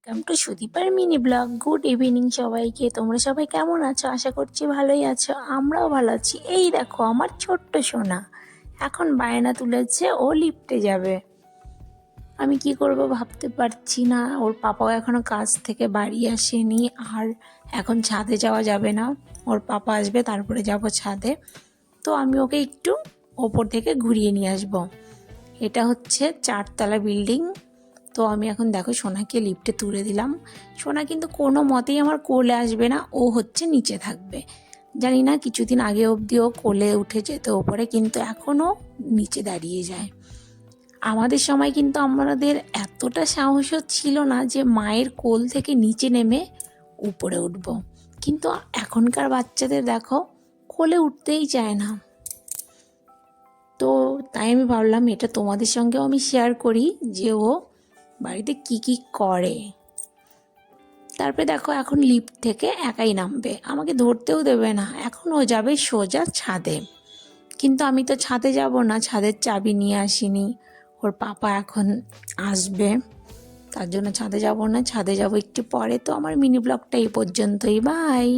Welcome to সুদীপার mini blog. Good evening সবাইকে। তোমরা সবাই কেমন আছো? আশা করছি ভালোই আছো। আমরাও ভালো আছি। এই দেখো আমার ছোট্ট সোনা এখন বায়না তুলেছে ও লিফটে যাবে। আমি কি করব ভাবতে পারছি না। ওর পাপাও এখনো কাজ থেকে বাড়ি আসেনি, আর এখন ছাদে যাওয়া যাবে না। ওর পাপা আসবে তারপরে যাব ছাদে। তো আমি ওকে একটু ওপর থেকে ঘুরিয়ে নিয়ে আসবো। এটা হচ্ছে 4তলা বিল্ডিং। তো আমি এখন দেখো সোনাকে লিফটে তুলে দিলাম। সোনা কিন্তু কোনো মতেই আমার কোলে আসবে না, ও হচ্ছে নিচে থাকবে। জানি না কিছুদিন আগে অবধি ও কোলে উঠে যেত ওপরে, কিন্তু এখনও নিচে দাঁড়িয়ে যায়। আমাদের সময় কিন্তু আমাদের এতটা সাহসও ছিল না যে মায়ের কোল থেকে নিচে নেমে উপরে উঠব। কিন্তু এখনকার বাচ্চাদের দেখো কোলে উঠতেই চায় না। তো তাই আমি ভাবলাম এটা তোমাদের সঙ্গেও আমি শেয়ার করি যে ও বাড়িতে কি কি করে। তারপরে দেখো এখন লিফট থেকে একাই নামবে, আমাকে ধরতেও দেবে না। এখন ও যাবে সোজা ছাদে। কিন্তু আমি তো ছাদে যাব না, ছাদের চাবি নিয়ে আসিনি। ওর পাপা এখন আসবে, তার জন্য ছাদে যাব না। ছাদে যাব একটু পরে। তো আমার মিনি ব্লগটা এই পর্যন্তই। বাই।